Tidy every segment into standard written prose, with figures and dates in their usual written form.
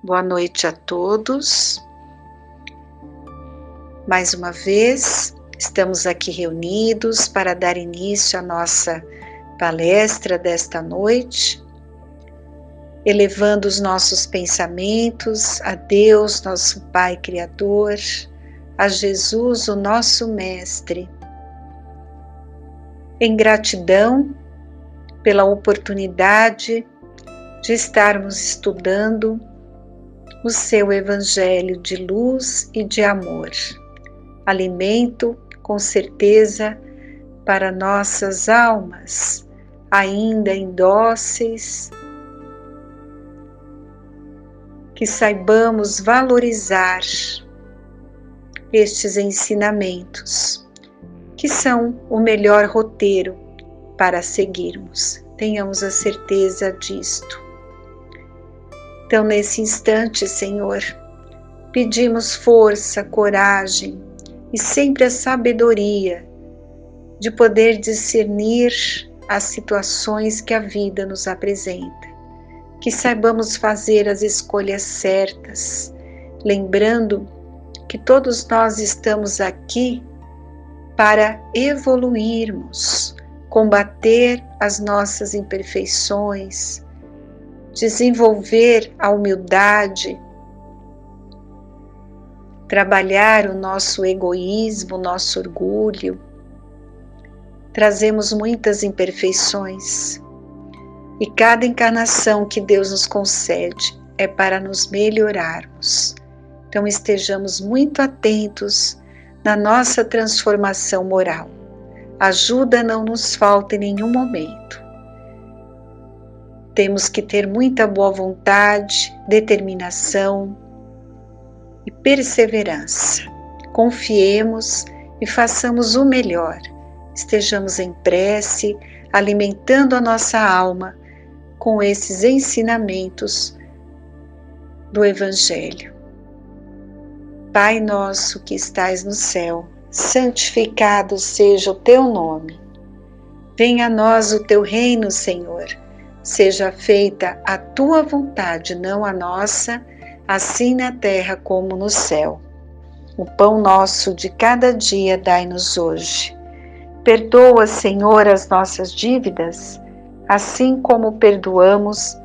Boa noite a todos. Mais uma vez, estamos aqui reunidos para dar início à nossa palestra desta noite, elevando os nossos pensamentos a Deus, nosso Pai Criador, a Jesus, o nosso Mestre, em gratidão pela oportunidade de estarmos estudando o seu Evangelho de luz e de amor, alimento com certeza para nossas almas, ainda indóceis, que saibamos valorizar estes ensinamentos, que são o melhor roteiro para seguirmos. Tenhamos a certeza disto. Então, nesse instante, Senhor, pedimos força, coragem e sempre a sabedoria de poder discernir as situações que a vida nos apresenta, que saibamos fazer as escolhas certas, lembrando que todos nós estamos aqui para evoluirmos, combater as nossas imperfeições, desenvolver a humildade, trabalhar o nosso egoísmo, o nosso orgulho. Trazemos muitas imperfeições e cada encarnação que Deus nos concede é para nos melhorarmos. Então estejamos muito atentos na nossa transformação moral. Ajuda não nos falta em nenhum momento. Temos que ter muita boa vontade, determinação e perseverança. Confiemos e façamos o melhor. Estejamos em prece, alimentando a nossa alma com esses ensinamentos do Evangelho. Pai nosso que estais no céu, santificado seja o teu nome. Venha a nós o teu reino, Senhor. Seja feita a tua vontade, não a nossa, assim na terra como no céu. O pão nosso de cada dia dai-nos hoje. Perdoa, Senhor, as nossas dívidas, assim como perdoamos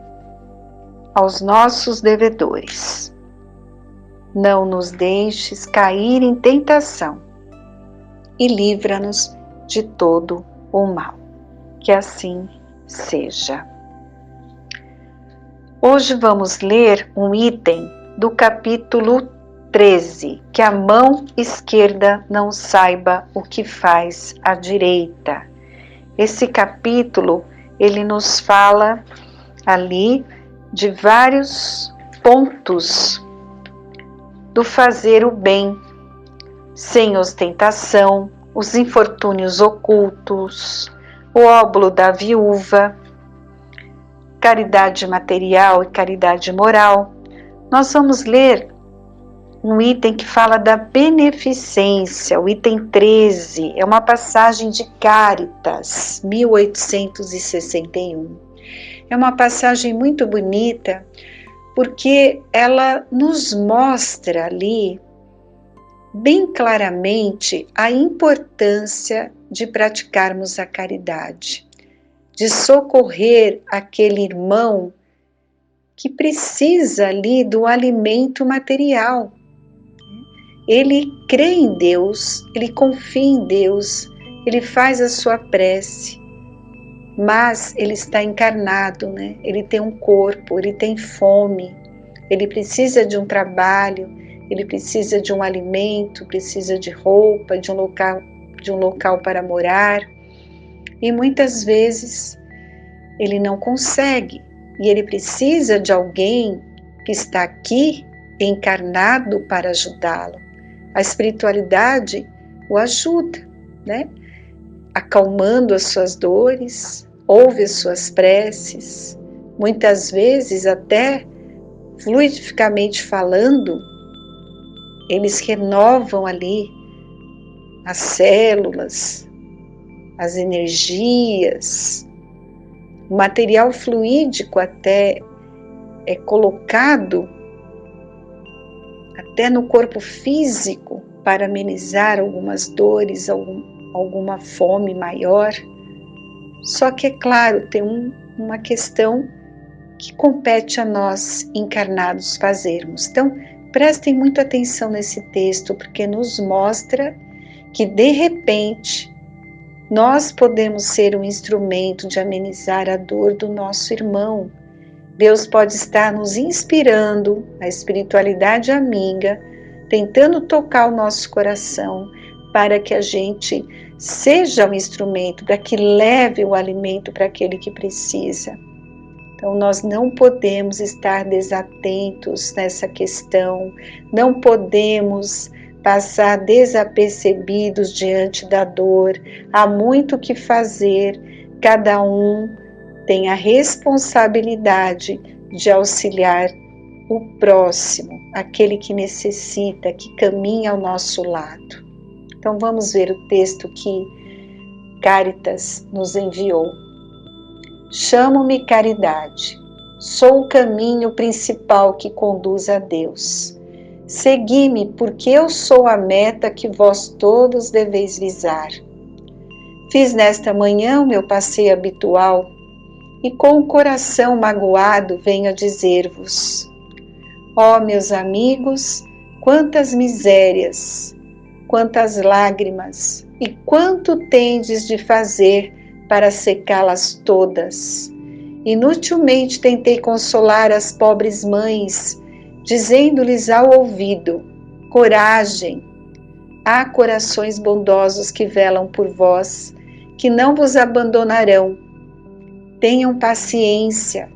aos nossos devedores. Não nos deixes cair em tentação e livra-nos de todo o mal. Que assim seja. Hoje vamos ler um item do capítulo 13, que a mão esquerda não saiba o que faz a direita. Esse capítulo, ele nos fala ali de vários pontos do fazer o bem, sem ostentação, os infortúnios ocultos, o óbolo da viúva, caridade material e caridade moral. Nós vamos ler um item que fala da beneficência, o item 13, é uma passagem de Cáritas, 1861. É uma passagem muito bonita, porque ela nos mostra ali, bem claramente, a importância de praticarmos a caridade, de socorrer aquele irmão que precisa ali do alimento material. Ele crê em Deus, ele confia em Deus, ele faz a sua prece, mas ele está encarnado, né? Ele tem um corpo, ele tem fome, ele precisa de um trabalho, ele precisa de um alimento, precisa de roupa, de um local para morar. E muitas vezes ele não consegue, e ele precisa de alguém que está aqui encarnado para ajudá-lo. A espiritualidade o ajuda, né? Acalmando as suas dores, ouve as suas preces, muitas vezes até fluidificamente falando, eles renovam ali as células, as energias, o material fluídico até é colocado até no corpo físico, para amenizar algumas dores, alguma fome maior. Só que, é claro, tem uma questão que compete a nós encarnados fazermos. Então, prestem muita atenção nesse texto, porque nos mostra que, de repente, nós podemos ser um instrumento de amenizar a dor do nosso irmão. Deus pode estar nos inspirando, a espiritualidade amiga, tentando tocar o nosso coração, para que a gente seja um instrumento, para que leve o alimento para aquele que precisa. Então, nós não podemos estar desatentos nessa questão, não podemos passar desapercebidos diante da dor. Há muito o que fazer, cada um tem a responsabilidade de auxiliar o próximo, aquele que necessita, que caminha ao nosso lado. Então vamos ver o texto que Cáritas nos enviou. Chamo-me Caridade, sou o caminho principal que conduz a Deus. Segui-me, porque eu sou a meta que vós todos deveis visar. Fiz nesta manhã o meu passeio habitual e com o coração magoado venho a dizer-vos: ó meus amigos, quantas misérias, quantas lágrimas e quanto tendes de fazer para secá-las todas. Inutilmente tentei consolar as pobres mães, dizendo-lhes ao ouvido: coragem, há corações bondosos que velam por vós, que não vos abandonarão. Tenham paciência,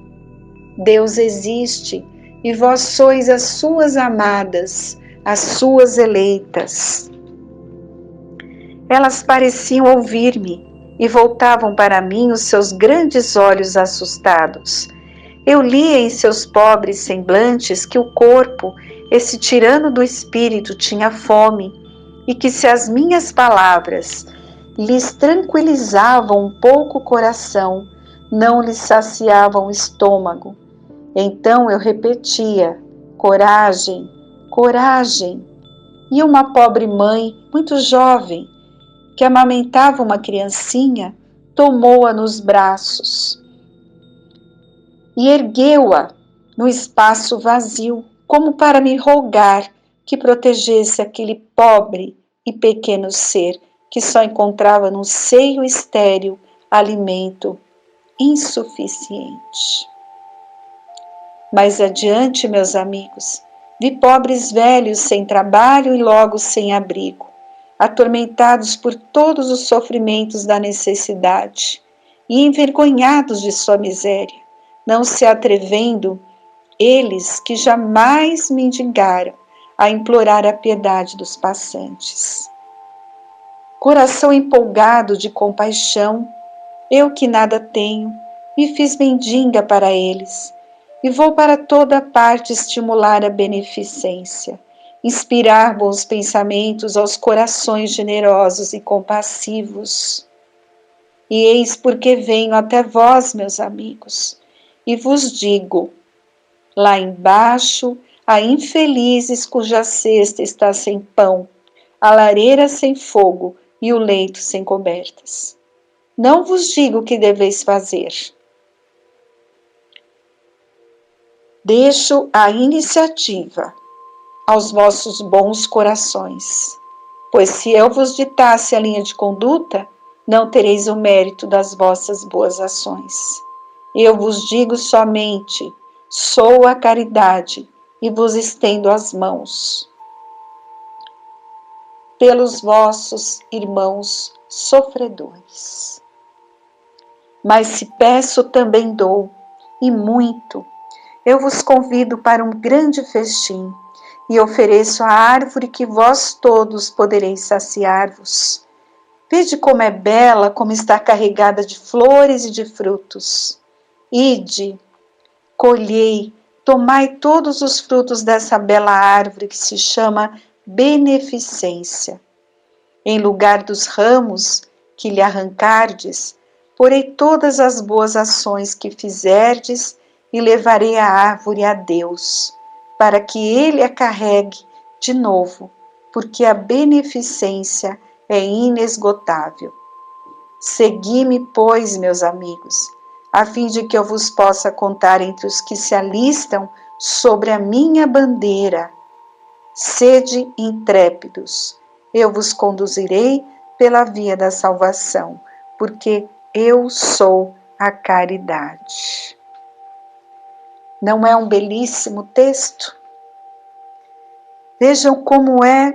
Deus existe e vós sois as suas amadas, as suas eleitas. Elas pareciam ouvir-me e voltavam para mim os seus grandes olhos assustados. Eu lia em seus pobres semblantes que o corpo, esse tirano do espírito, tinha fome e que, se as minhas palavras lhes tranquilizavam um pouco o coração, não lhes saciavam o estômago. Então eu repetia: coragem, coragem. E uma pobre mãe, muito jovem, que amamentava uma criancinha, tomou-a nos braços e ergueu-a no espaço vazio, como para me rogar que protegesse aquele pobre e pequeno ser que só encontrava num seio estéril alimento insuficiente. Mais adiante, meus amigos, vi pobres velhos sem trabalho e logo sem abrigo, atormentados por todos os sofrimentos da necessidade e envergonhados de sua miséria, não se atrevendo, eles que jamais mendigaram, a implorar a piedade dos passantes. Coração empolgado de compaixão, eu que nada tenho, me fiz mendiga para eles, e vou para toda parte estimular a beneficência, inspirar bons pensamentos aos corações generosos e compassivos. E eis porque venho até vós, meus amigos, e vos digo: lá embaixo há infelizes cuja cesta está sem pão, a lareira sem fogo e o leito sem cobertas. Não vos digo o que deveis fazer. Deixo a iniciativa aos vossos bons corações, pois se eu vos ditasse a linha de conduta, não tereis o mérito das vossas boas ações. Eu vos digo somente: sou a caridade e vos estendo as mãos pelos vossos irmãos sofredores. Mas se peço, também dou, e muito. Eu vos convido para um grande festim e ofereço a árvore que vós todos podereis saciar-vos. Vede como é bela, como está carregada de flores e de frutos. Ide, colhei, tomai todos os frutos dessa bela árvore que se chama beneficência. Em lugar dos ramos que lhe arrancardes, porei todas as boas ações que fizerdes e levarei a árvore a Deus, para que Ele a carregue de novo, porque a beneficência é inesgotável. Segui-me, pois, meus amigos, a fim de que eu vos possa contar entre os que se alistam sobre a minha bandeira. Sede intrépidos, eu vos conduzirei pela via da salvação, porque eu sou a caridade. Não é um belíssimo texto? Vejam como é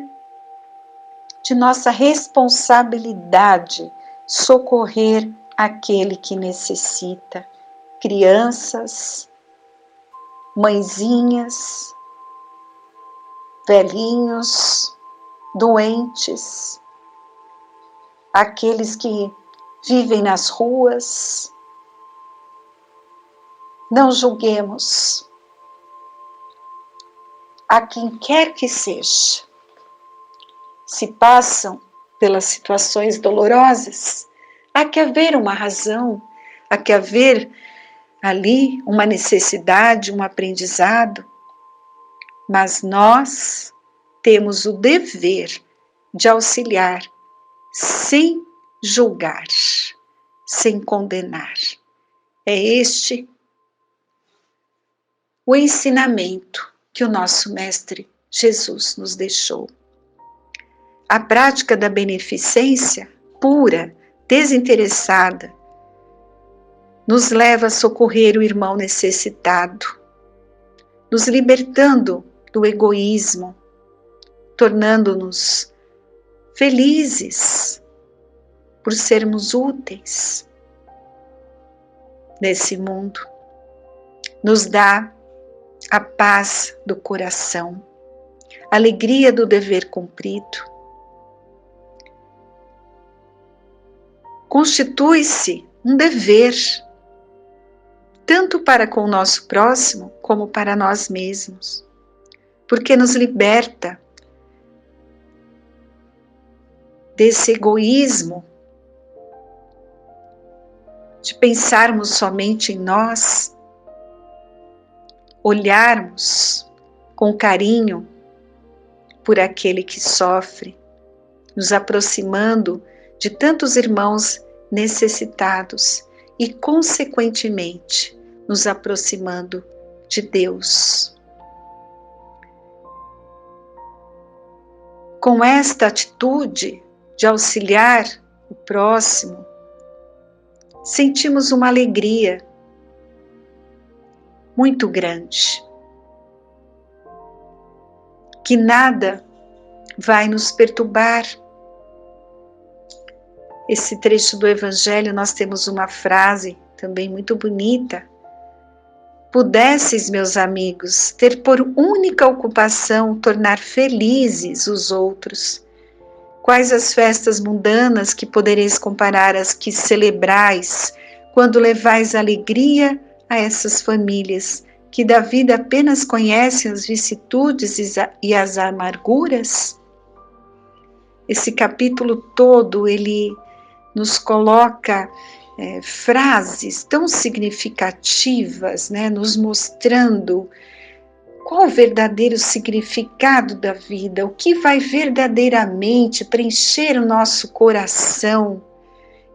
de nossa responsabilidade socorrer aquele que necessita. Crianças, mãezinhas, velhinhos, doentes, aqueles que vivem nas ruas. Não julguemos a quem quer que seja. Se passam pelas situações dolorosas, há que haver uma razão, há que haver ali uma necessidade, um aprendizado, mas nós temos o dever de auxiliar sem julgar, sem condenar. É este o ensinamento que o nosso Mestre Jesus nos deixou. A prática da beneficência pura, desinteressada, nos leva a socorrer o irmão necessitado, nos libertando do egoísmo, tornando-nos felizes por sermos úteis nesse mundo. Nos dá a paz do coração, a alegria do dever cumprido. Constitui-se um dever, tanto para com o nosso próximo, como para nós mesmos, porque nos liberta desse egoísmo, de pensarmos somente em nós, olharmos com carinho por aquele que sofre, nos aproximando de tantos irmãos necessitados e, consequentemente, nos aproximando de Deus. Com esta atitude de auxiliar o próximo, sentimos uma alegria muito grande, que nada vai nos perturbar. Esse trecho do Evangelho nós temos uma frase também muito bonita. Pudesseis, meus amigos, ter por única ocupação tornar felizes os outros. Quais as festas mundanas que podereis comparar às que celebrais, quando levais alegria a essas famílias, que da vida apenas conhecem as vicissitudes e as amarguras? Esse capítulo todo, ele nos coloca frases tão significativas, nos mostrando qual o verdadeiro significado da vida, o que vai verdadeiramente preencher o nosso coração.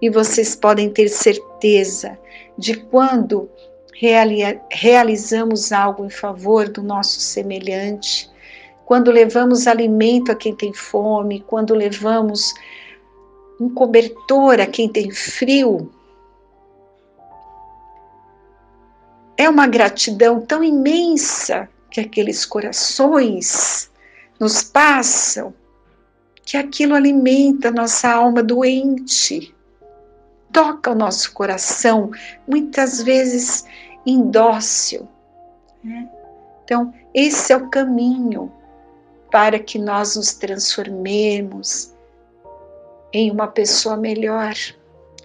E vocês podem ter certeza de quando realizamos algo em favor do nosso semelhante, quando levamos alimento a quem tem fome, quando levamos um cobertor a quem tem frio, é uma gratidão tão imensa que aqueles corações nos passam, que aquilo alimenta a nossa alma doente, toca o nosso coração, muitas vezes indócil. Então, esse é o caminho para que nós nos transformemos em uma pessoa melhor,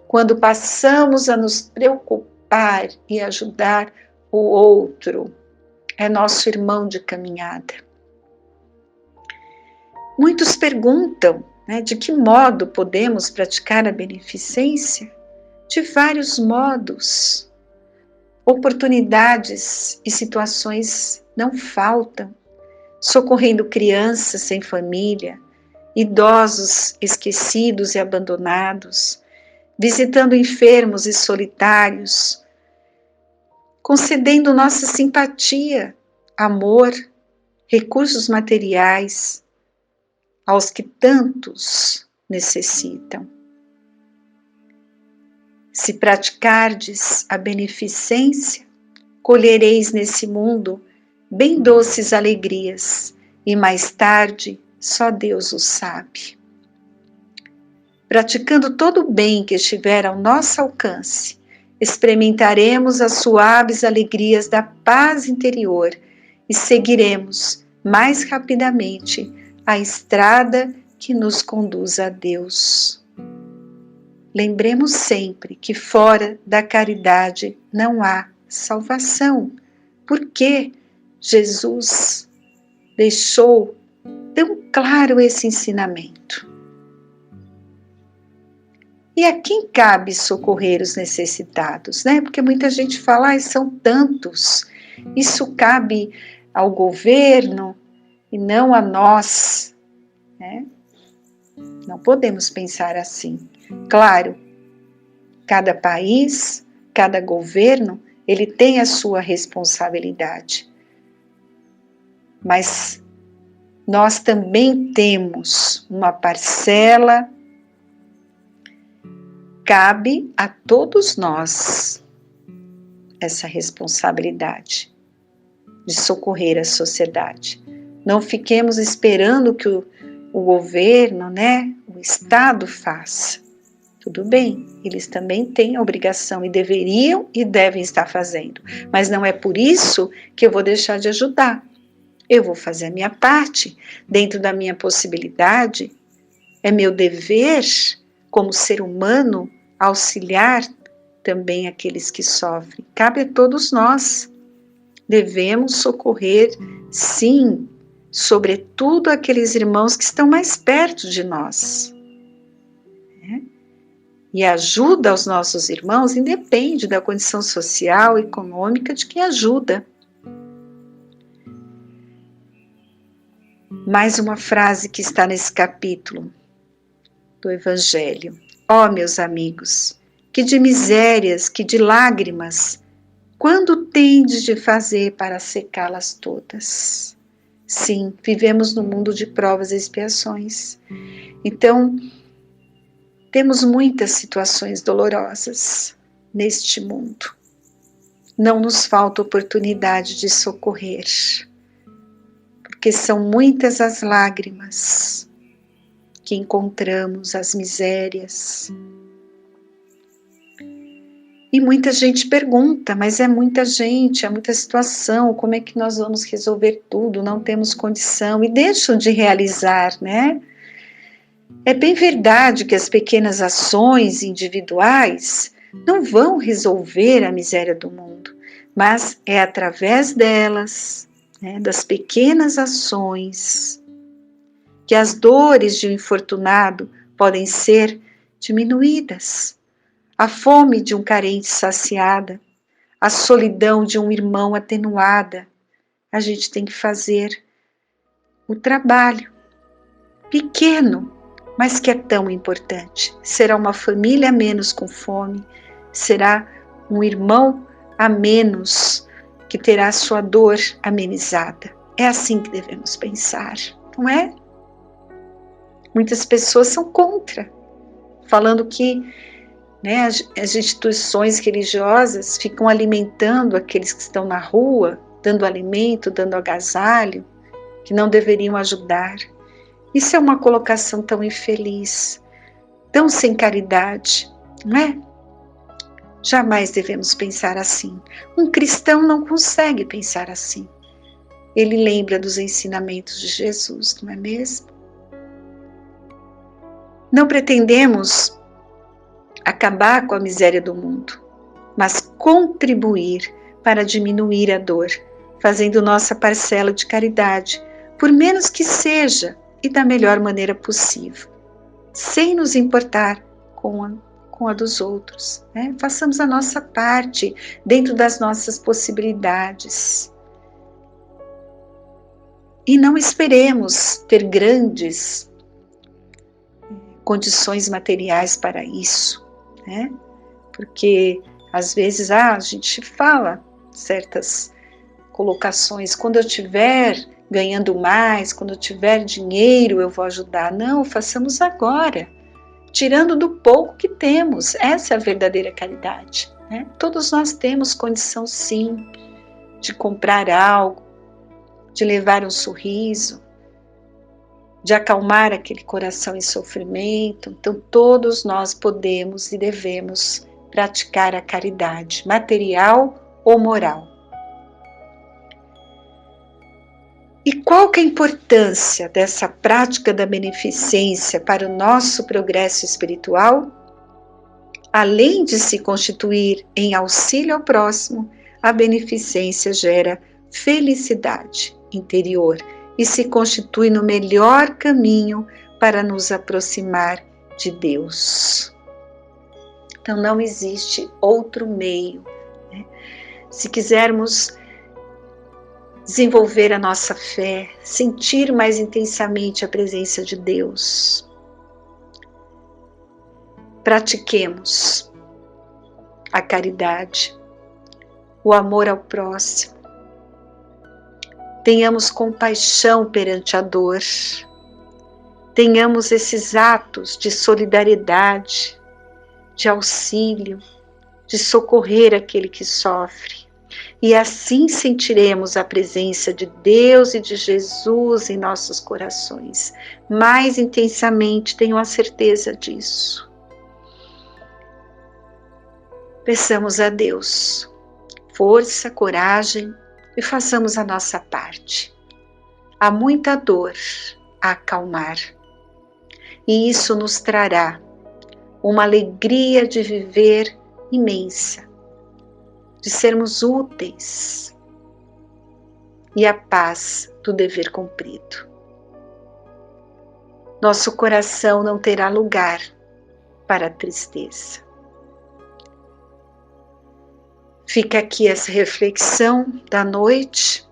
quando passamos a nos preocupar e ajudar o outro, é nosso irmão de caminhada. Muitos perguntam, de que modo podemos praticar a beneficência? De vários modos. Oportunidades e situações não faltam. socorrendo crianças sem família, idosos esquecidos e abandonados, visitando enfermos e solitários, concedendo nossa simpatia, amor, recursos materiais aos que tantos necessitam. Se praticardes a beneficência, colhereis nesse mundo bem doces alegrias, e mais tarde só Deus o sabe. Praticando todo o bem que estiver ao nosso alcance, experimentaremos as suaves alegrias da paz interior e seguiremos mais rapidamente a estrada que nos conduz a Deus. Lembremos sempre que fora da caridade não há salvação, porque Jesus deixou tão claro esse ensinamento. E a quem cabe socorrer os necessitados, né? Porque muita gente fala, são tantos, isso cabe ao governo e não a nós, né? Não podemos pensar assim. Claro, cada país, cada governo, ele tem a sua responsabilidade. Mas nós também temos uma parcela, cabe a todos nós essa responsabilidade de socorrer a sociedade. Não fiquemos esperando que o governo, né, o Estado faça. Tudo bem, eles também têm a obrigação e deveriam e devem estar fazendo. Mas não é por isso que eu vou deixar de ajudar. Eu vou fazer a minha parte, dentro da minha possibilidade. É meu dever, como ser humano, auxiliar também aqueles que sofrem. Cabe a todos nós. Devemos socorrer, sim, sobretudo aqueles irmãos que estão mais perto de nós. E a ajuda aos nossos irmãos independe da condição social e econômica de quem ajuda. Mais uma frase que está nesse capítulo do Evangelho. Ó, meus amigos, que de misérias, que de lágrimas, quando tendes de fazer para secá-las todas? Sim, vivemos num mundo de provas e expiações. Então, temos muitas situações dolorosas neste mundo. Não nos falta oportunidade de socorrer, porque são muitas as lágrimas que encontramos, as misérias. E muita gente pergunta, mas é muita gente, é muita situação, como é que nós vamos resolver tudo? Não temos condição, e deixam de realizar, né? É bem verdade que as pequenas ações individuais não vão resolver a miséria do mundo, mas é através delas, né, das pequenas ações, que as dores de um infortunado podem ser diminuídas, a fome de um carente saciada, a solidão de um irmão atenuada. A gente tem que fazer o trabalho pequeno, mas que é tão importante. Será uma família a menos com fome, será um irmão a menos que terá a sua dor amenizada. É assim que devemos pensar, não é? Muitas pessoas são contra, falando que, né, as instituições religiosas ficam alimentando aqueles que estão na rua, dando alimento, dando agasalho, que não deveriam ajudar. Isso é uma colocação tão infeliz, tão sem caridade, não é? Jamais devemos pensar assim. Um cristão não consegue pensar assim. Ele lembra dos ensinamentos de Jesus, não é mesmo? Não pretendemos acabar com a miséria do mundo, mas contribuir para diminuir a dor, fazendo nossa parcela de caridade, por menos que seja, e da melhor maneira possível, sem nos importar com a dos outros, né? Façamos a nossa parte dentro das nossas possibilidades. E não esperemos ter grandes condições materiais para isso, né? Porque às vezes a gente fala certas colocações, quando eu estiver ganhando mais, quando eu tiver dinheiro eu vou ajudar. Não, façamos agora, tirando do pouco que temos. Essa é a verdadeira caridade, né? Todos nós temos condição sim de comprar algo, de levar um sorriso, de acalmar aquele coração em sofrimento. Então todos nós podemos e devemos praticar a caridade, material ou moral. E qual que é a importância dessa prática da beneficência para o nosso progresso espiritual? Além de se constituir em auxílio ao próximo, a beneficência gera felicidade interior e se constitui no melhor caminho para nos aproximar de Deus. Então não existe outro meio, né? Se quisermos desenvolver a nossa fé, sentir mais intensamente a presença de Deus, pratiquemos a caridade, o amor ao próximo, tenhamos compaixão perante a dor, tenhamos esses atos de solidariedade, de auxílio, de socorrer aquele que sofre. E assim sentiremos a presença de Deus e de Jesus em nossos corações. Mais intensamente, tenho a certeza disso. Peçamos a Deus força, coragem e façamos a nossa parte. Há muita dor a acalmar. E isso nos trará uma alegria de viver imensa, de sermos úteis e a paz do dever cumprido. Nosso coração não terá lugar para a tristeza. Fica aqui essa reflexão da noite.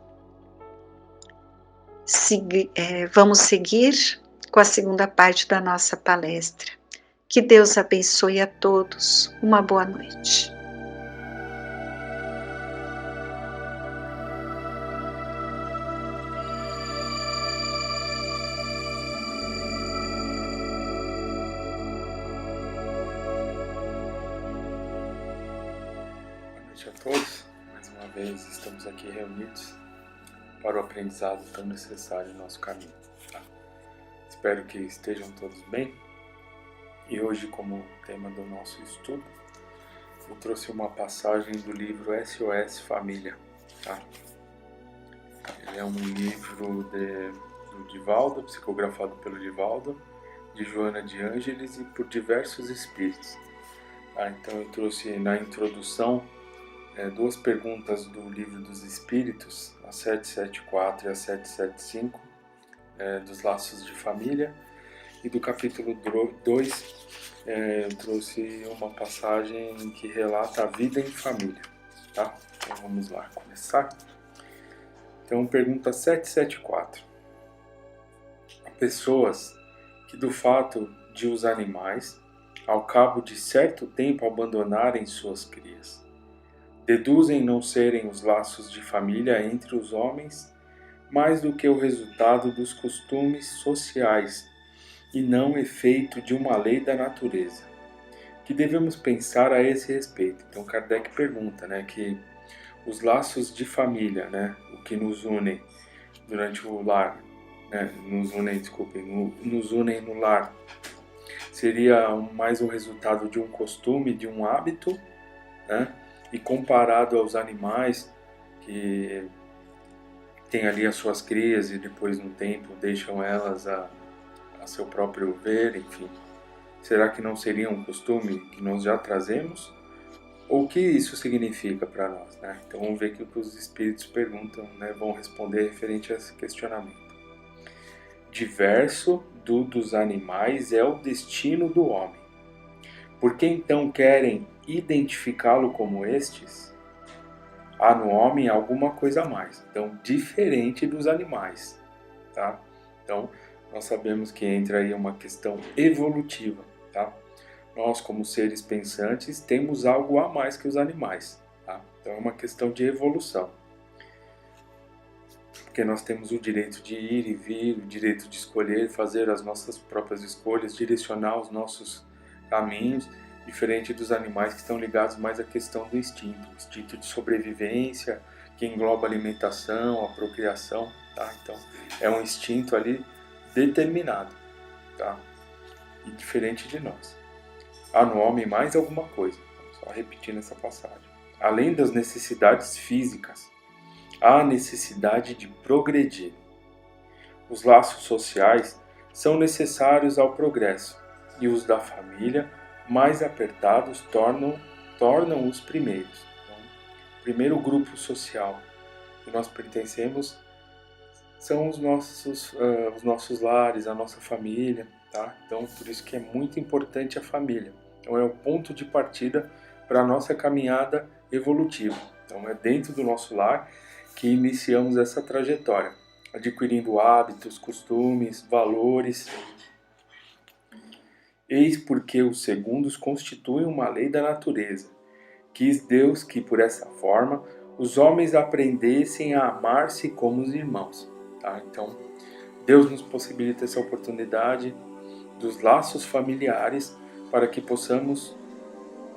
Vamos seguir com a segunda parte da nossa palestra. Que Deus abençoe a todos. Uma boa noite. Boa noite a todos. Mais uma vez estamos aqui reunidos para o aprendizado tão necessário no nosso caminho. Tá? Espero que estejam todos bem. E hoje, como tema do nosso estudo, eu trouxe uma passagem do livro SOS Família. Tá? Ele é um livro do Divaldo, psicografado pelo Divaldo, de Joana de Ângeles e por diversos espíritos. Tá? Então eu trouxe na introdução duas perguntas do Livro dos Espíritos, a 774 e a 775, dos Laços de Família, e do capítulo 2 eu trouxe uma passagem que relata a vida em família. Tá? Então vamos lá começar. Então pergunta 774. Há pessoas que do fato de os animais, ao cabo de certo tempo abandonarem suas crias, deduzem não serem os laços de família entre os homens mais do que o resultado dos costumes sociais e não efeito de uma lei da natureza. Que devemos pensar a esse respeito? Então Kardec pergunta, que os laços de família, o que nos unem durante o lar, nos unem no lar, seria mais o resultado de um costume, de um hábito, e comparado aos animais que têm ali as suas crias e depois no tempo deixam elas a seu próprio ver, enfim. Será que não seria um costume que nós já trazemos? Ou o que isso significa para nós? Então vamos ver o que os espíritos perguntam, vão responder referente a esse questionamento. Diverso dos animais é o destino do homem. Por que então querem identificá-lo como estes? Há no homem alguma coisa a mais. Então, diferente dos animais. tá? Então, nós sabemos que entra aí uma questão evolutiva, tá? Nós, como seres pensantes, temos algo a mais que os animais, tá? Então, é uma questão de evolução. Porque nós temos o direito de ir e vir, o direito de escolher, fazer as nossas próprias escolhas, direcionar os nossos caminhos, diferente dos animais que estão ligados mais à questão do instinto, o instinto de sobrevivência, que engloba a alimentação, a procriação, tá? Então, é um instinto ali determinado, tá? E diferente de nós. Há no homem mais alguma coisa, só repetindo essa passagem. Além das necessidades físicas, há a necessidade de progredir. Os laços sociais são necessários ao progresso, e os da família, mais apertados, tornam os primeiros. Então, o primeiro grupo social que nós pertencemos são os nossos lares, a nossa família, tá? Então, por isso que é muito importante a família. Então, é o ponto de partida para a nossa caminhada evolutiva. Então, é dentro do nosso lar que iniciamos essa trajetória, adquirindo hábitos, costumes, valores. Eis porque os segundos constituem uma lei da natureza. Quis Deus que, por essa forma, os homens aprendessem a amar-se como os irmãos. Tá? Então, Deus nos possibilita essa oportunidade dos laços familiares para que possamos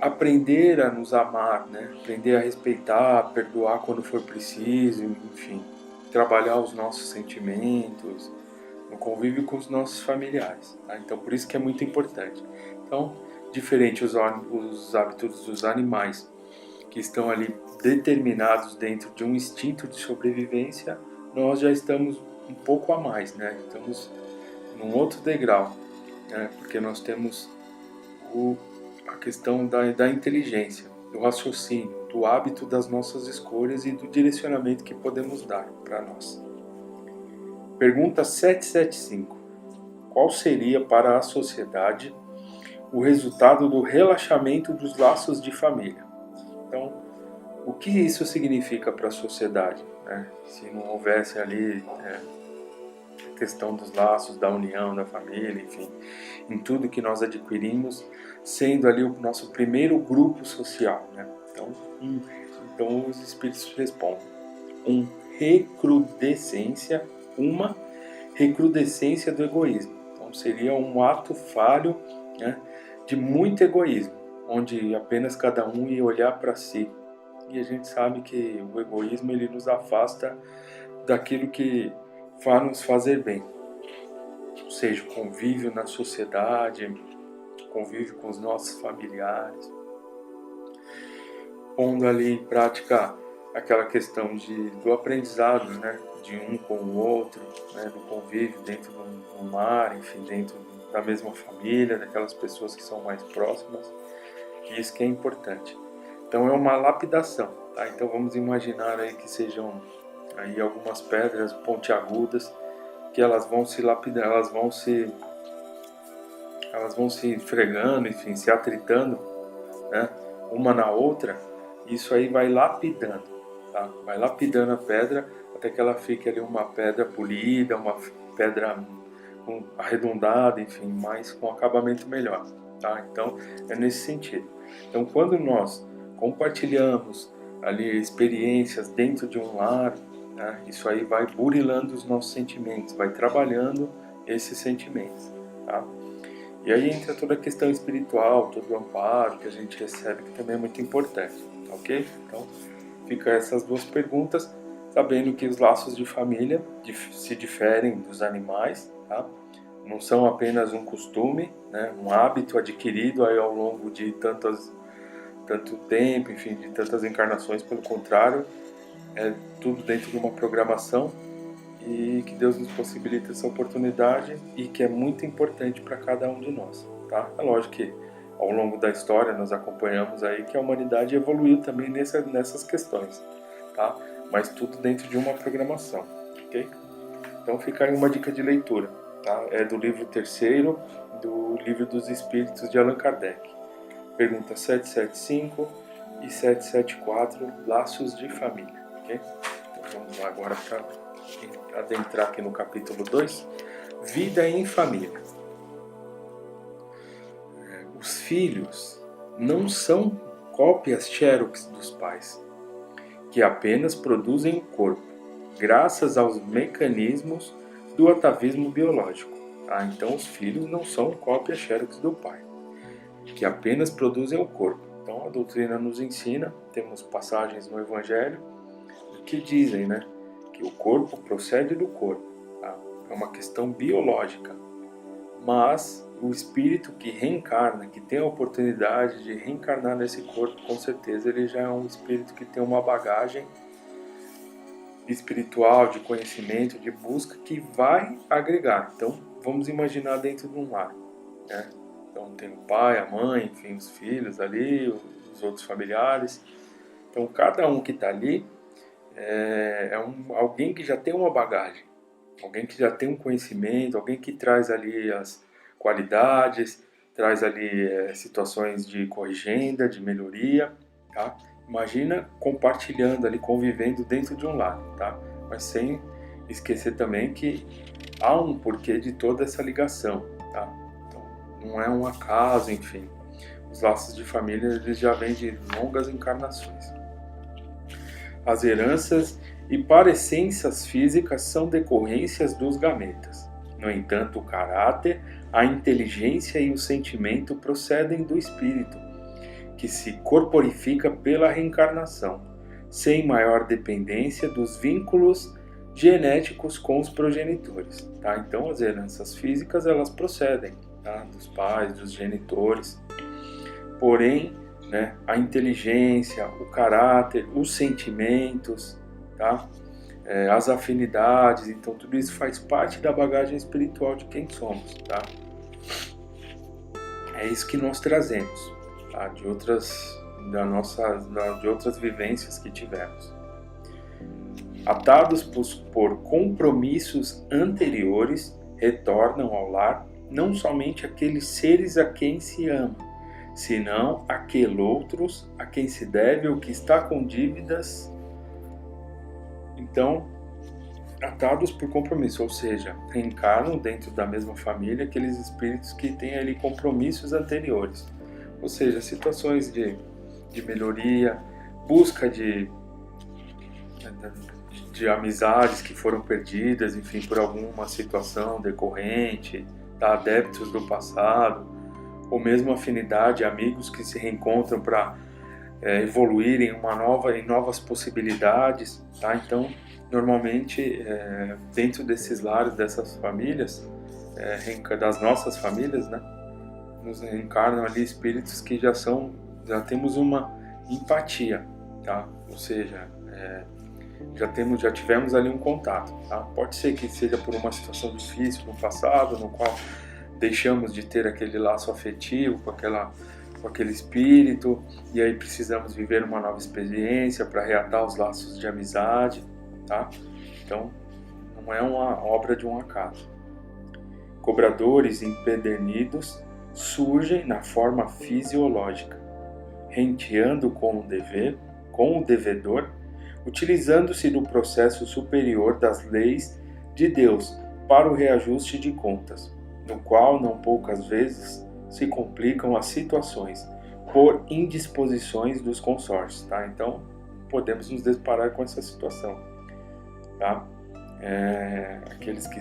aprender a nos amar, né? Aprender a respeitar, perdoar quando for preciso, enfim, trabalhar os nossos sentimentos, no convívio com os nossos familiares. Tá? Então, por isso que é muito importante. Então, diferente os hábitos dos animais, que estão ali determinados dentro de um instinto de sobrevivência, nós já estamos um pouco a mais, né? Estamos num outro degrau, né? Porque nós temos a questão da inteligência, do raciocínio, do hábito das nossas escolhas e do direcionamento que podemos dar para nós. Pergunta 775. Qual seria para a sociedade o resultado do relaxamento dos laços de família? Então, o que isso significa para a sociedade, né? Se não houvesse ali a questão dos laços, da união, da família, enfim, em tudo que nós adquirimos, sendo ali o nosso primeiro grupo social, né? Então os espíritos respondem: uma recrudescência do egoísmo. Então seria um ato falho, né, de muito egoísmo, onde apenas cada um ia olhar para si. E a gente sabe que o egoísmo ele nos afasta daquilo que vai nos fazer bem. Ou seja, convívio na sociedade, convívio com os nossos familiares, pondo ali em prática aquela questão do aprendizado, né, de um com o outro, né, do convívio dentro de um lar, enfim, dentro da mesma família, daquelas pessoas que são mais próximas, e isso que é importante. Então é uma lapidação, tá? Então vamos imaginar aí que sejam aí algumas pedras pontiagudas que elas vão se lapidar, elas vão se esfregando, enfim, se atritando, né, uma na outra. Isso aí vai lapidando, tá? Vai lapidando a pedra até que ela fique ali uma pedra polida, uma pedra arredondada, enfim, mas com acabamento melhor, tá? Então é nesse sentido. Então quando nós compartilhamos ali experiências dentro de um lar, né, isso aí vai burilando os nossos sentimentos, vai trabalhando esses sentimentos, tá? E aí entra toda a questão espiritual, todo o amparo que a gente recebe, que também é muito importante, ok? Então, fica essas duas perguntas, sabendo que os laços de família se diferem dos animais, tá? Não são apenas um costume, né? Um hábito adquirido aí ao longo de tanto tempo, enfim, de tantas encarnações, pelo contrário, é tudo dentro de uma programação, e que Deus nos possibilita essa oportunidade e que é muito importante para cada um de nós, tá? É lógico que ao longo da história nós acompanhamos aí que a humanidade evoluiu também nessas questões, tá? Mas tudo dentro de uma programação, ok? Então fica aí uma dica de leitura, tá? É do livro 3º do Livro dos Espíritos de Allan Kardec. Pergunta 775 e 774, Laços de Família, ok? Então Vamos lá agora para adentrar aqui no capítulo 2, vida em família. Os filhos não são cópias xerox dos pais, que apenas produzem o corpo, graças aos mecanismos do atavismo biológico. Então os filhos não são cópias xerox do pai, que apenas produzem o corpo. Então a doutrina nos ensina, temos passagens no Evangelho que dizem, né, que o corpo procede do corpo. Tá? É uma questão biológica, mas o espírito que reencarna, que tem a oportunidade de reencarnar nesse corpo, com certeza ele já é um espírito que tem uma bagagem espiritual, de conhecimento, de busca, que vai agregar. Então vamos imaginar dentro de um lar, né? Então tem o pai, a mãe, enfim, os filhos ali, os outros familiares. Então cada um que está ali alguém que já tem uma bagagem, alguém que já tem um conhecimento, alguém que traz ali as qualidades, traz ali situações de corrigenda, de melhoria, tá? Imagina compartilhando ali, convivendo dentro de um lar, tá? Mas sem esquecer também que há um porquê de toda essa ligação, tá? Então, não é um acaso, enfim. Os laços de família, eles já vêm de longas encarnações. As heranças e parecências físicas são decorrências dos gametas. No entanto, o caráter, a inteligência e o sentimento procedem do espírito, que se corporifica pela reencarnação, sem maior dependência dos vínculos genéticos com os progenitores. Tá? Então, as heranças físicas, elas procedem, tá? Dos pais, dos genitores. Porém, né, a inteligência, o caráter, os sentimentos, tá? As afinidades, então tudo isso faz parte da bagagem espiritual de quem somos, tá? É isso que nós trazemos, tá? De outras vivências que tivemos. Atados por compromissos anteriores, retornam ao lar não somente aqueles seres a quem se ama, senão outros a quem se deve ou que está com dívidas. Então, atados por compromisso, ou seja, reencarnam dentro da mesma família aqueles espíritos que têm ali compromissos anteriores, ou seja, situações de melhoria, busca de amizades que foram perdidas, enfim, por alguma situação decorrente, tá? Débitos do passado, ou mesmo afinidade, amigos que se reencontram para evoluir em novas possibilidades, tá? Então, normalmente, dentro desses lares, dessas famílias, das nossas famílias, né, nos reencarnam ali espíritos que já temos uma empatia, tá? Ou seja, já tivemos ali um contato, tá? Pode ser que seja por uma situação difícil no passado, no qual deixamos de ter aquele laço afetivo com aquele espírito, e aí precisamos viver uma nova experiência para reatar os laços de amizade, tá? Então, não é uma obra de um acaso. Cobradores empedernidos surgem na forma fisiológica, renteando com o devedor, utilizando-se do processo superior das leis de Deus para o reajuste de contas, no qual não poucas vezes se complicam as situações por indisposições dos consórcios, tá? Então, podemos nos deparar com essa situação, tá? Aqueles que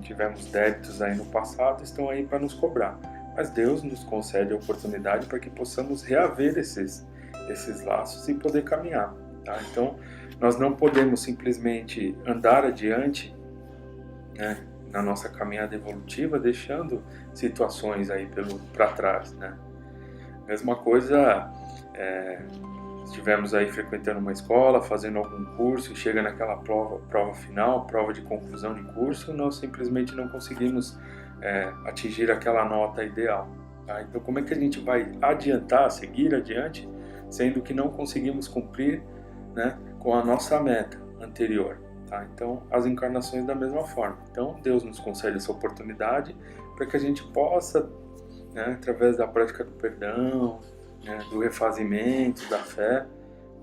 tivemos débitos aí no passado, estão aí para nos cobrar, mas Deus nos concede a oportunidade para que possamos reaver esses laços e poder caminhar, tá? Então, nós não podemos simplesmente andar adiante, né, na nossa caminhada evolutiva, deixando situações aí para trás, né? Mesma coisa, estivemos aí frequentando uma escola, fazendo algum curso, e chega naquela prova final, prova de conclusão de curso, nós simplesmente não conseguimos atingir aquela nota ideal, tá? Então, como é que a gente vai seguir adiante, sendo que não conseguimos cumprir, né, com a nossa meta anterior? Tá? Então, as encarnações da mesma forma. Então, Deus nos concede essa oportunidade para que a gente possa, né, através da prática do perdão, né, do refazimento, da fé,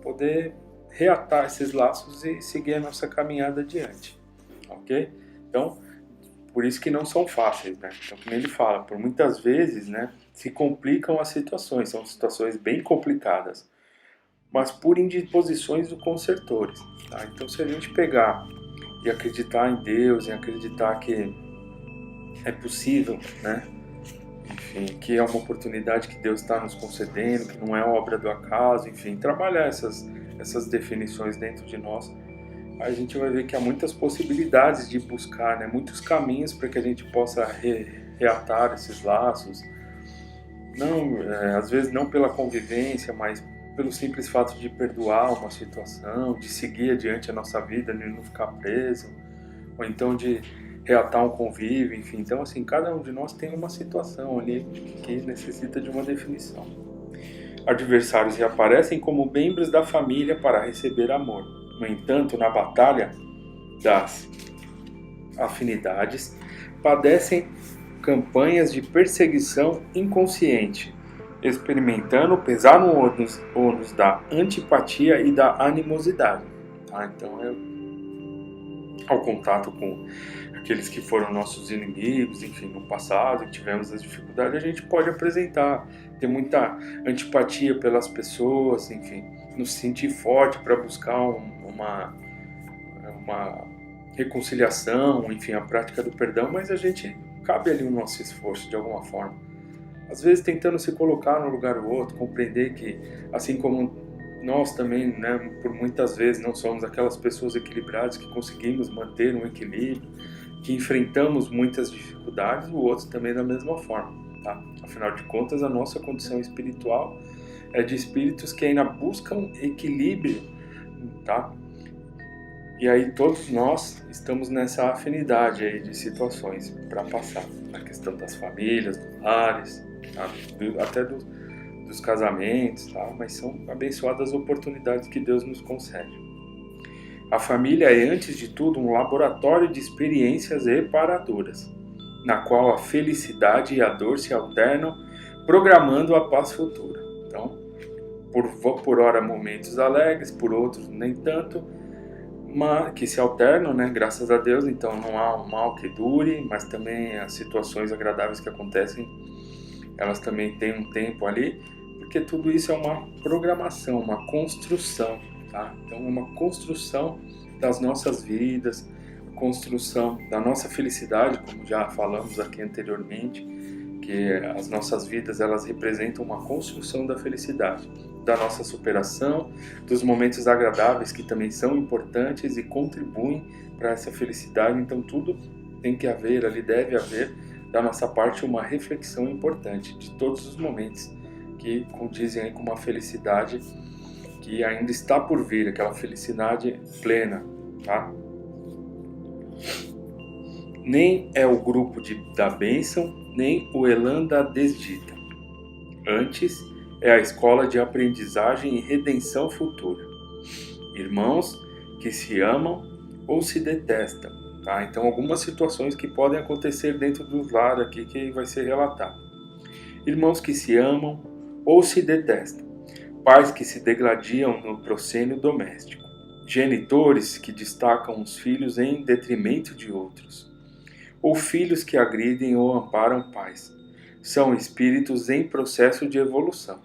poder reatar esses laços e seguir a nossa caminhada adiante, ok? Então, por isso que não são fáceis, né? Então, como ele fala, por muitas vezes, né, se complicam as situações, são situações bem complicadas, mas por indisposições dos consertores, tá? Então, se a gente pegar e acreditar em Deus, e acreditar que é possível, né? Enfim, que é uma oportunidade que Deus está nos concedendo, que não é obra do acaso, enfim, trabalhar essas definições dentro de nós, a gente vai ver que há muitas possibilidades de buscar, né, muitos caminhos para que a gente possa reatar esses laços, não, às vezes não pela convivência, mas pelo simples fato de perdoar uma situação, de seguir adiante a nossa vida, de não ficar preso, ou então de reatar um convívio, enfim. Então, assim, cada um de nós tem uma situação ali que necessita de uma definição. Adversários reaparecem como membros da família para receber amor. No entanto, na batalha das afinidades, padecem campanhas de perseguição inconsciente, experimentando o pesar no ônus da antipatia e da animosidade. Tá? Então, ao contato com aqueles que foram nossos inimigos, enfim, no passado, que tivemos as dificuldades, a gente pode apresentar, ter muita antipatia pelas pessoas, enfim, nos sentir forte para buscar uma reconciliação, enfim, a prática do perdão, mas a gente cabe ali o nosso esforço de alguma forma. Às vezes tentando se colocar no lugar do outro, compreender que, assim como nós também, né, por muitas vezes não somos aquelas pessoas equilibradas que conseguimos manter um equilíbrio, que enfrentamos muitas dificuldades, o outro também da mesma forma, tá? Afinal de contas, a nossa condição espiritual é de espíritos que ainda buscam equilíbrio, tá? E aí todos nós estamos nessa afinidade aí de situações para passar, na questão das famílias, dos lares, tá? Até dos casamentos, tá? Mas são abençoadas oportunidades que Deus nos concede. A família é, antes de tudo, um laboratório de experiências reparadoras, na qual a felicidade e a dor se alternam, programando a paz futura. Então, por ora momentos alegres, por outros nem tanto, que se alternam, né? Graças a Deus. Então não há um mal que dure, mas também as situações agradáveis que acontecem, elas também têm um tempo ali, porque tudo isso é uma programação, uma construção, tá? Então é uma construção das nossas vidas, construção da nossa felicidade, como já falamos aqui anteriormente, que as nossas vidas, elas representam uma construção da felicidade, da nossa superação, dos momentos agradáveis que também são importantes e contribuem para essa felicidade. Então tudo tem que haver ali, deve haver da nossa parte uma reflexão importante de todos os momentos que condizem aí com uma felicidade que ainda está por vir, aquela felicidade plena, tá? Nem é o grupo da bênção, nem o elan da desdita. Antes, é a escola de aprendizagem e redenção futura. Irmãos que se amam ou se detestam. Tá? Então, algumas situações que podem acontecer dentro dos lares aqui que vai ser relatado. Irmãos que se amam ou se detestam. Pais que se degladiam no proscênio doméstico. Genitores que destacam os filhos em detrimento de outros. Ou filhos que agridem ou amparam pais. São espíritos em processo de evolução,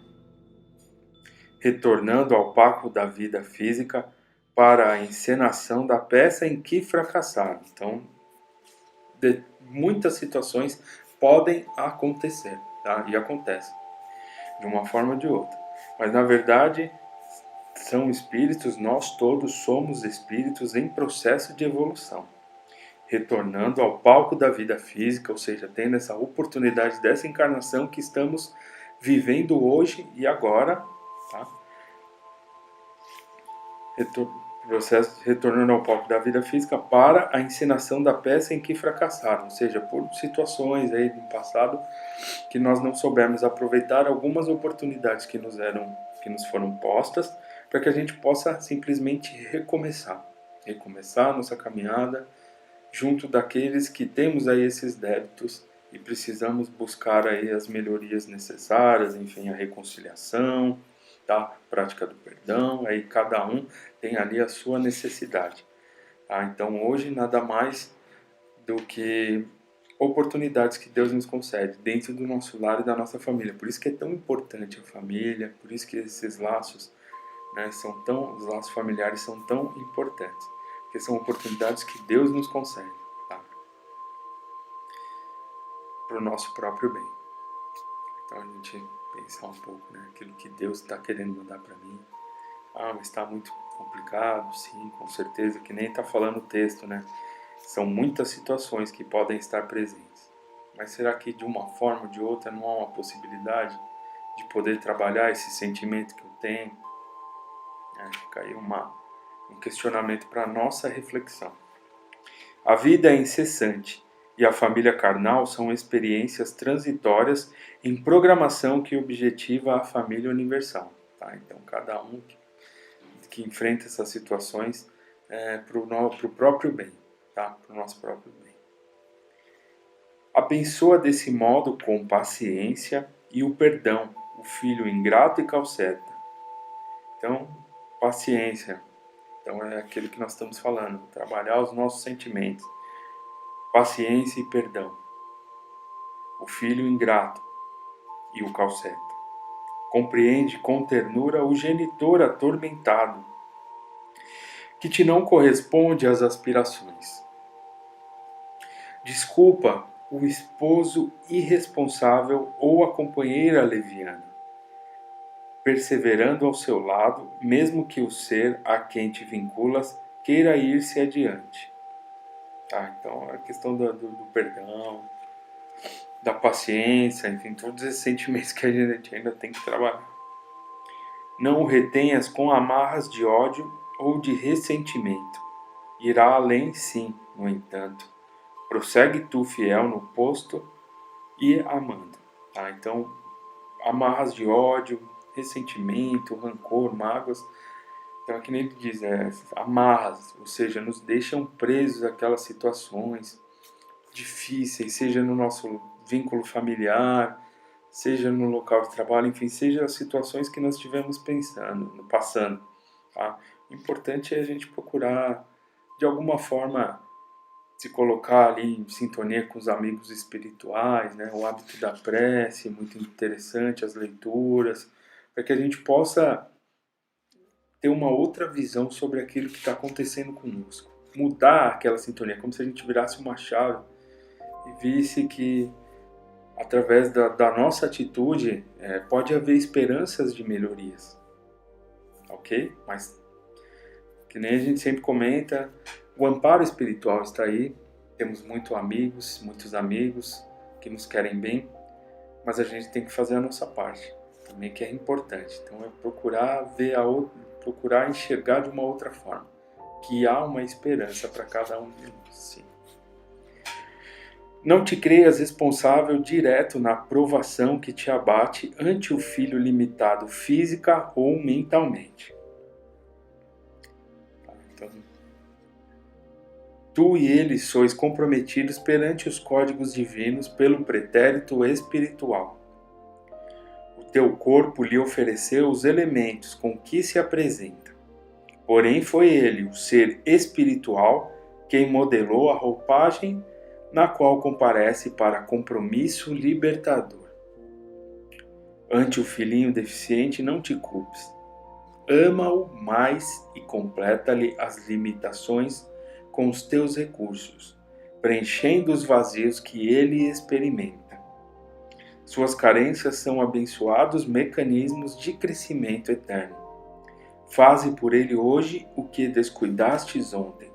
retornando ao palco da vida física para a encenação da peça em que fracassaram. Então, muitas situações podem acontecer, tá? E acontecem, de uma forma ou de outra. Mas, na verdade, são espíritos, nós todos somos espíritos em processo de evolução, retornando ao palco da vida física, ou seja, tendo essa oportunidade dessa encarnação que estamos vivendo hoje e agora, tá? Retornando ao palco da vida física para a encenação da peça em que fracassaram, ou seja, por situações aí do passado que nós não soubemos aproveitar algumas oportunidades que nos foram postas, para que a gente possa simplesmente recomeçar nossa caminhada junto daqueles que temos aí esses débitos e precisamos buscar aí as melhorias necessárias, enfim, a reconciliação, tá? Prática do perdão, aí cada um tem ali a sua necessidade, tá? Então hoje nada mais do que oportunidades que Deus nos concede dentro do nosso lar e da nossa família. Por isso que é tão importante a família, por isso que esses laços, né, os laços familiares são tão importantes, porque são oportunidades que Deus nos concede, tá? Para o nosso próprio bem. Então a gente pensar um pouco, né, aquilo que Deus está querendo mandar para mim. Mas está muito complicado, sim, com certeza, que nem está falando o texto, né? São muitas situações que podem estar presentes. Mas será que de uma forma ou de outra não há uma possibilidade de poder trabalhar esse sentimento que eu tenho? Fica aí um questionamento para a nossa reflexão. A vida é incessante e a família carnal são experiências transitórias em programação que objetiva a família universal. Tá? Então, cada um que enfrenta essas situações para o próprio bem, tá? Para o nosso próprio bem. Abençoa desse modo com paciência e o perdão, o filho ingrato e calceta. Então, paciência. Então, é aquilo que nós estamos falando, trabalhar os nossos sentimentos. Paciência e perdão. O filho ingrato e o calceta. Compreende com ternura o genitor atormentado, que te não corresponde às aspirações. Desculpa o esposo irresponsável ou a companheira leviana, perseverando ao seu lado, mesmo que o ser a quem te vinculas queira ir-se adiante. Tá? Então, a questão do perdão, da paciência, enfim, todos esses sentimentos que a gente ainda tem que trabalhar. Não o retenhas com amarras de ódio ou de ressentimento. Irá além, sim, no entanto. Prossegue tu fiel no posto e amando. Tá? Então, amarras de ódio, ressentimento, rancor, mágoas. Então, é que nem ele diz, amarras, ou seja, nos deixam presos àquelas situações difíceis, seja no nosso vínculo familiar, seja no local de trabalho, enfim, seja as situações que nós estivemos passando. Tá? O importante é a gente procurar, de alguma forma, se colocar ali em sintonia com os amigos espirituais, né? O hábito da prece, muito interessante, as leituras, para que a gente possa ter uma outra visão sobre aquilo que está acontecendo conosco. Mudar aquela sintonia, como se a gente virasse uma chave e visse que através da nossa atitude pode haver esperanças de melhorias, ok? Mas, que nem a gente sempre comenta, o amparo espiritual está aí, temos muitos amigos que nos querem bem, mas a gente tem que fazer a nossa parte, também que é importante. Então é procurar enxergar de uma outra forma, que há uma esperança para cada um de nós, sim. Não te creias responsável direto na provação que te abate ante o filho limitado física ou mentalmente. Então, tu e ele sois comprometidos perante os códigos divinos pelo pretérito espiritual. O teu corpo lhe ofereceu os elementos com que se apresenta. Porém foi ele, o ser espiritual, quem modelou a roupagem na qual comparece para compromisso libertador. Ante o filhinho deficiente não te culpes. Ama-o mais e completa-lhe as limitações com os teus recursos, preenchendo os vazios que ele experimenta. Suas carências são abençoados mecanismos de crescimento eterno. Faze por ele hoje o que descuidastes ontem.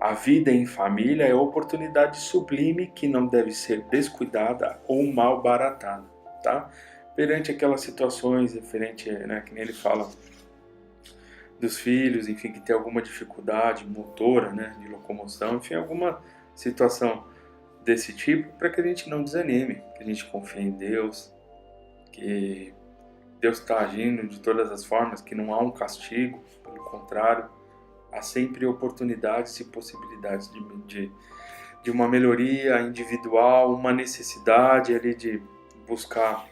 A vida em família é oportunidade sublime que não deve ser descuidada ou mal baratada, tá? Perante aquelas situações referente, né, que nem ele fala dos filhos, enfim, que tem alguma dificuldade motora, né, de locomoção, enfim, alguma situação desse tipo, para que a gente não desanime, que a gente confie em Deus, que Deus está agindo de todas as formas, que não há um castigo, pelo contrário, há sempre oportunidades e possibilidades de uma melhoria individual, uma necessidade ali de buscar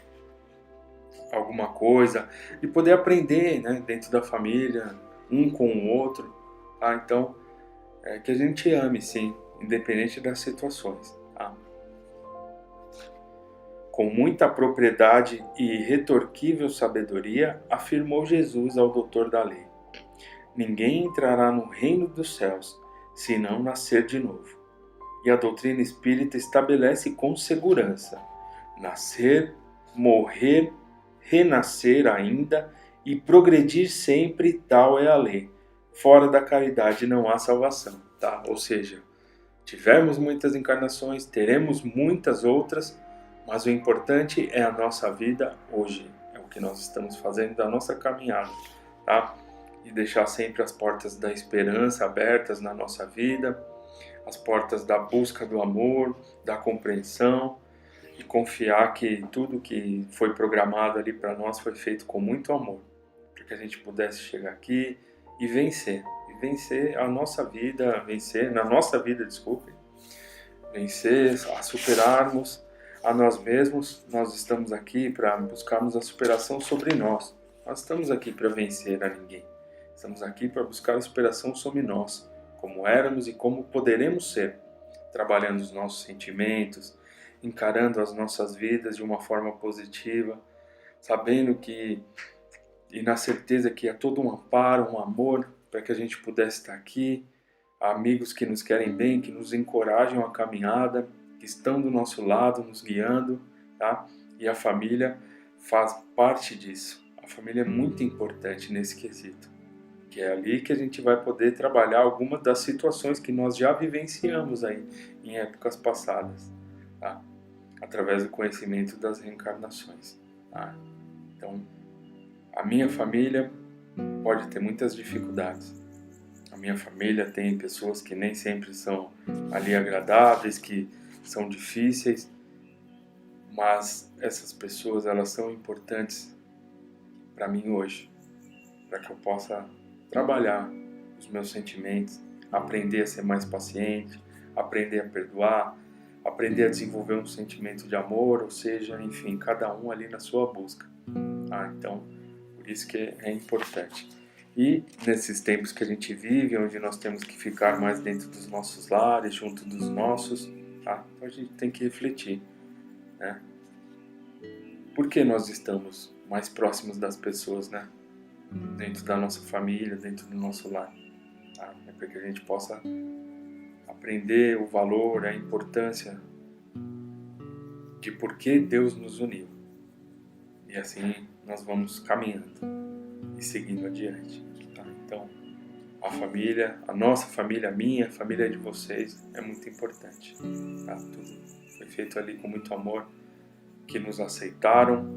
alguma coisa, de poder aprender, né, dentro da família, um com o outro. Tá? Então, que a gente ame, sim, independente das situações. Tá? Com muita propriedade e irretorquível sabedoria, afirmou Jesus ao doutor da lei: ninguém entrará no reino dos céus, se não nascer de novo. E a doutrina espírita estabelece com segurança: nascer, morrer, renascer ainda e progredir sempre, tal é a lei. Fora da caridade não há salvação, tá? Ou seja, tivemos muitas encarnações, teremos muitas outras, mas o importante é a nossa vida hoje. É o que nós estamos fazendo da nossa caminhada, tá? E deixar sempre as portas da esperança abertas na nossa vida, as portas da busca do amor, da compreensão, e confiar que tudo que foi programado ali para nós foi feito com muito amor, para que a gente pudesse chegar aqui e vencer a nossa vida, vencer a superarmos a nós mesmos. Nós estamos aqui para buscarmos a superação sobre nós. Nós estamos aqui para vencer a ninguém. Estamos aqui para buscar a superação sobre nós, como éramos e como poderemos ser, trabalhando os nossos sentimentos, encarando as nossas vidas de uma forma positiva, sabendo que e na certeza que há todo um amparo, um amor para que a gente pudesse estar aqui, amigos que nos querem bem, que nos encorajam a caminhada, que estão do nosso lado, nos guiando, tá? E a família faz parte disso. A família é muito importante nesse quesito, que é ali que a gente vai poder trabalhar algumas das situações que nós já vivenciamos aí em épocas passadas, tá? Através do conhecimento das reencarnações, tá? Então, a minha família pode ter muitas dificuldades. A minha família tem pessoas que nem sempre são ali agradáveis, que são difíceis, mas essas pessoas, elas são importantes para mim hoje, para que eu possa trabalhar os meus sentimentos, aprender a ser mais paciente, aprender a perdoar, aprender a desenvolver um sentimento de amor, ou seja, enfim, cada um ali na sua busca. Então, por isso que é importante. E nesses tempos que a gente vive, onde nós temos que ficar mais dentro dos nossos lares, junto dos nossos, tá? Então a gente tem que refletir, né? Por que nós estamos mais próximos das pessoas, né? Dentro da nossa família, dentro do nosso lar, tá? É para que a gente possa aprender o valor, a importância de por que Deus nos uniu. E assim nós vamos caminhando e seguindo adiante, tá? Então, a família, a nossa família, a minha, a família de vocês é muito importante, tá? Tudo foi feito ali com muito amor, que nos aceitaram,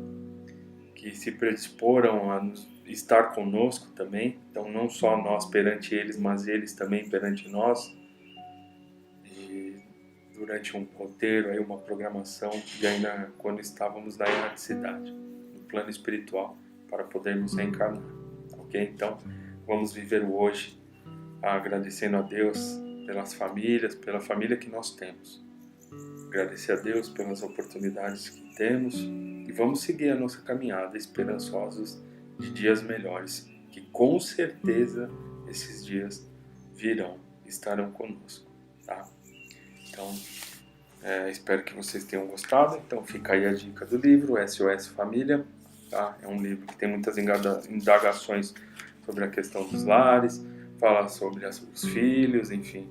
que se predisporam a estar conosco também. Então, não só nós perante eles, mas eles também perante nós. E durante um roteiro, aí uma programação, e ainda quando estávamos na erraticidade, no plano espiritual, para podermos reencarnar, ok? Então, vamos viver o hoje, agradecendo a Deus pelas famílias, pela família que nós temos. Agradecer a Deus pelas oportunidades que temos e vamos seguir a nossa caminhada esperançosos de dias melhores, que com certeza esses dias virão, estarão conosco, tá? Então, espero que vocês tenham gostado. Então fica aí a dica do livro, SOS Família, tá? É um livro que tem muitas indagações sobre a questão dos lares, fala sobre os filhos, enfim,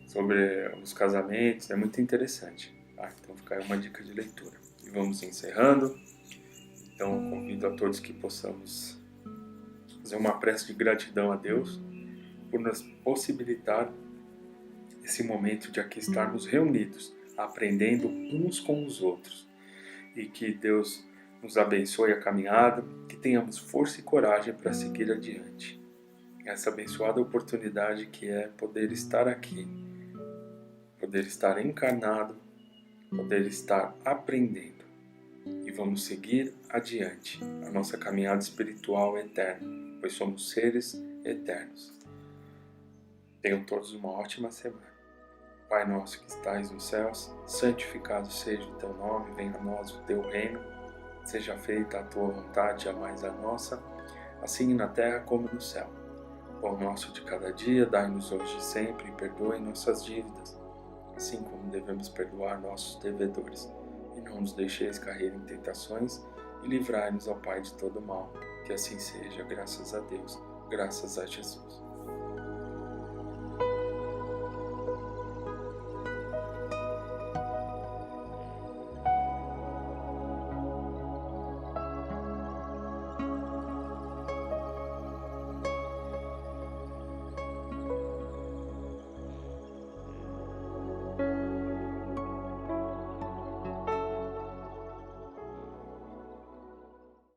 sobre os casamentos, é muito interessante, tá? Então fica aí uma dica de leitura. E vamos encerrando. Então convido a todos que possamos fazer uma prece de gratidão a Deus por nos possibilitar esse momento de aqui estarmos reunidos, aprendendo uns com os outros. E que Deus nos abençoe a caminhada, que tenhamos força e coragem para seguir adiante. Essa abençoada oportunidade que é poder estar aqui, poder estar encarnado, poder estar aprendendo. E vamos seguir adiante a nossa caminhada espiritual eterna, pois somos seres eternos. Tenham todos uma ótima semana. Pai nosso que estais nos céus, santificado seja o teu nome, venha a nós o teu reino. Seja feita a tua vontade, a mais a nossa, assim na terra como no céu. Pão nosso de cada dia, dai-nos hoje e sempre, e perdoe nossas dívidas, assim como devemos perdoar nossos devedores. E não nos deixeis cair em tentações, e livrai-nos, ó Pai, de todo mal. Que assim seja, graças a Deus, graças a Jesus.